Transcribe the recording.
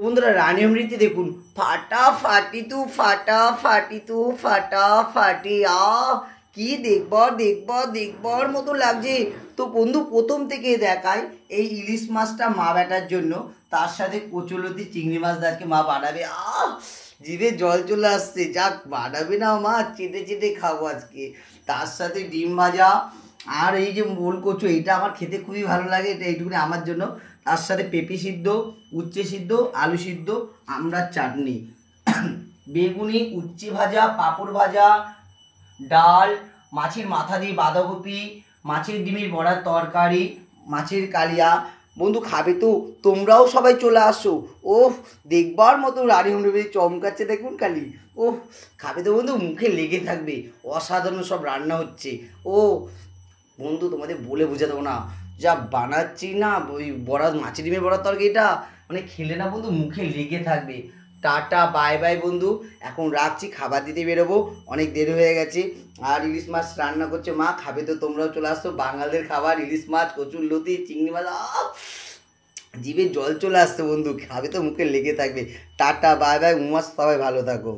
বন্ধুরা রানী অমৃতি দেখুন, ফাটাফাটি কি দেখবার মতো লাগছে। তো বন্ধু প্রথম থেকে দেখায় এই ইলিশ মাছটা মা বেটার জন্য, তার সাথে কচুলতি চিংড়ি মাছ আজকে মা বানাবে। জিভে জল চলে আসছে। যাক, বানাবে না মা, চেটে চেটে খাবো আজকে। তার সাথে ডিম ভাজা আর এই যে মোল কচু, এটা আমার খেতে খুবই ভালো লাগে, এটা এইটুকুনি আমার জন্য। তার সাথে পেঁপে সিদ্ধ, উচ্ছে সিদ্ধ, আলু সিদ্ধ, আমড়ার চাটনি, বেগুনি, উচ্ছে ভাজা, পাঁপড় ভাজা, ডাল, মাছের মাথা দিয়ে বাঁধাকপি, মাছের ডিমের বড়ার তরকারি, মাছের কালিয়া। বন্ধু খাবে তো? তোমরাও সবাই চলে আসো। ওহ, দেখবার মতো রানী হুন্ডি চমকাচ্ছে দেখুন খালি। ওহ, খাবে তো বন্ধু? মুখে লেগে থাকবে। অসাধারণ সব রান্না হচ্ছে। ও বন্ধু, তোমাদের বলে বোঝাতে না, যা বানাচ্ছি না ওই বড়া, মাছের ডিমের বড়ার তরকারিটা মানে খেলে না বন্ধু মুখে লেগে থাকবে। টাটা বাই বাই বন্ধু, এখন রাখছি, খাবার দিতে বেরোবো, অনেক দেরি হয়ে গেছে। আর ইলিশ মাছ রান্না করছে মা, খাবে তো তোমরাও চলে আসতো। বাঙালিদের খাবার ইলিশ মাছ, কচুর লতি, চিংড়ি মাছ, জিভে জল চলে আসছে বন্ধু, খাবে তো মুখে লেগে থাকবে। টাটা বাই বাই, উমাস, সবাই ভালো থাকো।